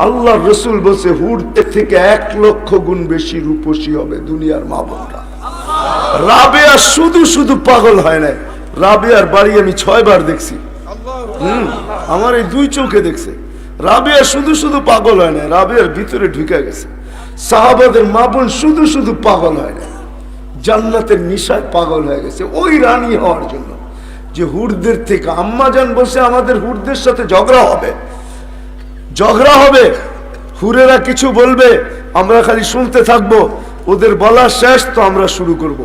আল্লাহ রসুল বলছে হুরদের থেকে 1 লক্ষ গুণ বেশি রূপসী হবে দুনিয়ার মা বোনরা। রাবেয়া শুধু শুধু পাগল হয় নাই, রাবেয়ার বাড়ি আমি 6 বার দেখছি। আমার এই 2 চোখে দেখছে। রাবেয়া শুধু শুধু পাগল হয় না, রাবেয়ার ভিতরে ঢুকে গেছে। সাহাবাদের মা বোন শুধু শুধু পাগল হয় না, জান্নাতের নিশায় পাগল হয়ে গেছে ওই রানী হওয়ার জন্য। যে হুরদের থেকে আম্মা জান বসে আমাদের হুরদের সাথে ঝগড়া হবে, ঝগড়া হবে, হুরেরা কিছু বলবে, আমরা খালি শুনতে থাকবো, ওদের বলা শেষ তো আমরা শুরু করব।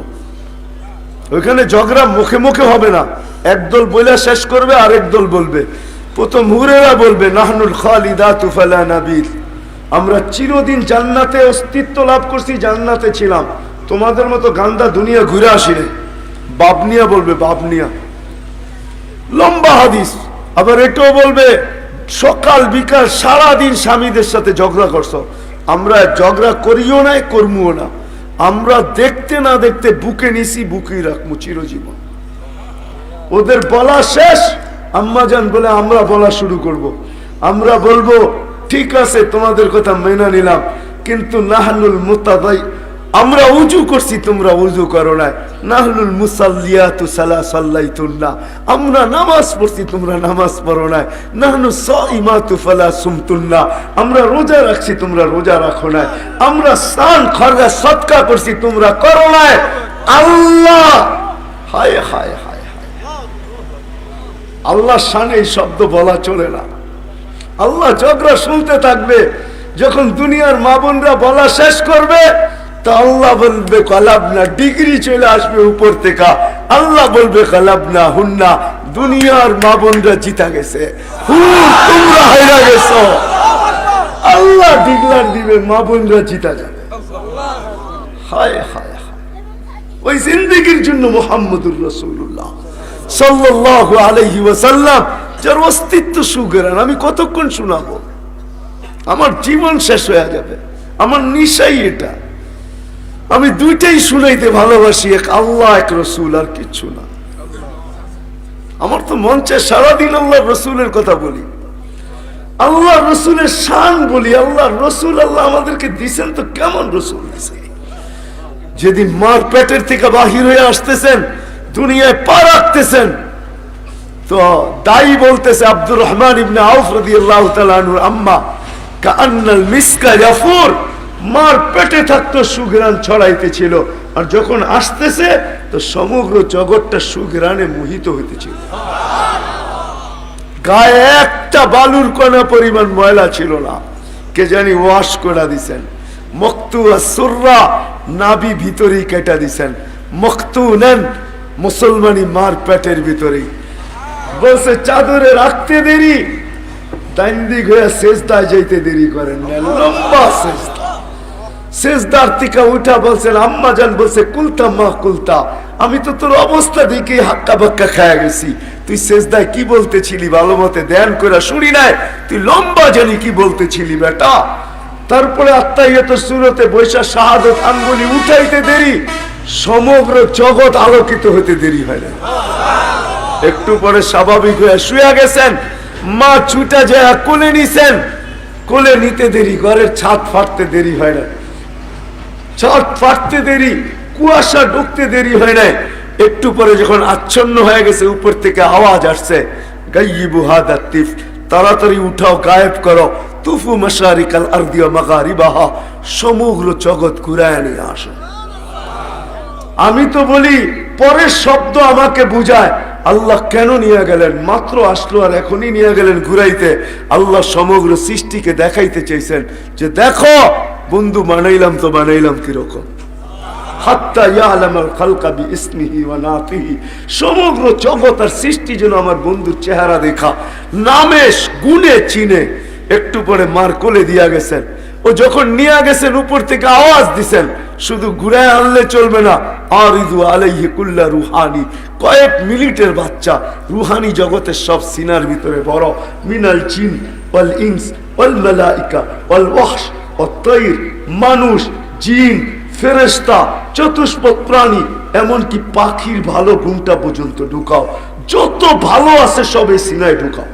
ওইখানে ঝগড়া মুখে মুখে হবে না, একদল বইলা শেষ করবে আর একদল বলবে। প্রথম হুরেরা বলবে নাহনুল খালিদাতু ফালা নাবিল, আমরা চিরদিন জান্নাতে অস্তিত্ব লাভ করছি, জান্নাতে ছিলাম, তোমাদের মতো গান্দা দুনিয়া ঘুরে আসিনি। বাবনিয়া বলবে, বাবনিয়া লম্বা হাদিস। আবার এটাও বলবে সকাল বিকাল সারাদিন স্বামীদের সাথে ঝগড়া করছো, আমরা ঝগড়া করিও না করবো না, আমরা দেখতে না দেখতে বুকে নিছি, বুকেই রাখবো চিরজীবন। ওদের বলা শেষ, আম্মাজান বলে আমরা বলা শুরু করব। আমরা বলবো ঠিক আছে তোমাদের কথা মেনে নিলাম, কিন্তু নাহনুল মুতাদাই, আমরা উজু করছি তোমরা উজু করো না, নাহনুল মুসাল্লিয়াতু সাল্লাইতুন্না, আমরা নামাজ পড়ছি তোমরা নামাজ পড়ো না, নাহনু সাইমাতু ফালা সুমতুন্না, আমরা রোজা রাখছি তোমরা রোজা রাখো না, আমরা সান খরগা সদকা করছি তোমরা করো না। আল্লাহ, হায় হায় হায় হায়, আল্লাহর শানে এই শব্দ বলা চলে না। আল্লাহ ঝগড়া শুনতে থাকবে, যখন দুনিয়ার মা বোনরা বলা শেষ করবে তা আল্লাহ বলবে কালাবনা, ডিগ্রি চলে আসবে উপর থেকে, আল্লাহ বলবে কালাবনা হুন্না, দুনিয়ার মা বোনরা জিতা গেছে, তোমরা হাইরা গেছো। আল্লাহ ডিগলার দিবে, মা বোনরা জিতা যাবে। হায় হায় হায়, ওই জিন্দেগির জন্য মুহাম্মদুর রাসূলুল্লাহ সাল্লাল্লাহু আলাইহি ওয়াসাল্লাম যার অস্তিত্ব সুগরান, আমি কতক্ষণ শোনাবো? আমার জীবন শেষ হয়ে যাবে। আমার নিশাই এটা, আমি দুইটাই শুনাইতে ভালোবাসি, এক আল্লাহ এক রসুল, আর কিচ্ছু না। আমার তো মন চায় সারাদিন আল্লাহ রসুলের কথা বলি, আল্লাহ রসুলের শান বলি। আল্লাহ রসুল, আল্লাহ আমাদেরকে দিছেন তো কেমন রসুল দিছে। যেদিন মার পেটের থেকে বাহির হয়ে আসতেছেন, দুনিয়ায় পা রাখতেছেন, তো দাই বলতেছে আব্দুর রহমান ইবনে আউফ রাদিয়াল্লাহু তাআলা আনহু আম্মা কাআন্নাল মিসকা ইয়াফুর, মার পেটে থাকতো সুঘ্রাণ ছড়াইতেছিল, আর যখন আসতেছে তো সমগ্র জগৎটা সুঘ্রাণে মোহিত হইতেছিল। গায়ে একটা বালুর কণা পরিমাণ ময়লা ছিল না, কে জানি ওয়াশ করে দিছেন। মকতুয়া সুররা, নাভি ভিতরেই কেটে দিছেন। মকতুনান, মুসলমানি মার পেটের ভিতরেই। বলছে চাদরে রাখতে দেরি, দাইন্দিক হয়ে সেজদায় যাইতে দেরি করেন না, লম্বা সেজদা। সেজদার থেকে উঠা বলছেন আম্মা জান বলছে কুলতা মা কুলতা, আমি তো তোর অবস্থা দেখে হাক্কা বাক্কা খায়া গেছি, তুই সেজদায় কি বলতেছিলি ভালো মতে ধ্যান করে শুনি নাই, তুই লম্বা জানি কি বলতেছিলি বেটা। তারপরে আত্মাহিয়াতুস সূরাতে বৈশা শাহাদাত আঙ্গুলি উঠাইতে দেরি, সমগ্র জগৎ আলোকিত হতে দেরি হয় না। একটু পরে স্বাভাবিক হয়ে শুয়ে গেছেন, মা ছুটা যায় কোলে নিছেন, কোলে নিতে দেরি, ঘরের ছাদ ফাটতে দেরি হয় না, ছাদ ফাটতে দেরি, কুয়াশা ঢুকতে দেরি হয় না। একটু পরে যখন আচ্ছন্ন হয়ে গেছে, উপর থেকে আওয়াজ আসছে গাইয়িবু হাদা তিফ, তাড়াতাড়ি উঠাও, গায়েব করো, তুফু মাশারিকাল আরদি ওয়া মাগারিবাহা, সমগ্র জগৎ ঘুরায় নিয়ে আসো। আমি তো বলি পরের শব্দ আমাকে বুঝায়, আল্লাহ কেন নিয়ে গেলেন, মাত্র আসলো আর এখনই নিয়ে গেলেন ঘুরাইতে। আল্লাহ সমগ্র সৃষ্টিকে দেখাইতে চাইছেন যে দেখো বন্ধু, বানাইলাম তো বানাইলাম কিরকম। হাত্তা ইয়ালামাল খালকা বিইসমিহি ওয়া নাতিহি, সমগ্র জগৎ আর সৃষ্টি যেন আমার বন্ধুর চেহারা দেখা, নামে গুণে চিনে। একটু পরে মার কোলে দিয়া গেছেন, ও যখন নিয়ে গেছেন উপর থেকে আওয়াজ দিছেন, শুধু ঘুরায় আনলে চলবে না, আরিদু আলাইহি কুল্লা রুহানি, কয়েক মিনিটের বাচ্চা, রুহানি জগতের সব সিনার ভিতরে বড়, মিনাল জিন ওয়াল ইনস ওয়াল মালাইকা ওয়াল ওয়াহশ ওয়াত তায়র, মানুষ, জিন, ফেরেশতা, চতুষ্পদ প্রাণী, এমনকি পাখির ভালো গুণটা পর্যন্ত ঢুকাও, যত ভালো আছে সব এই সিনায় ঢুকাও।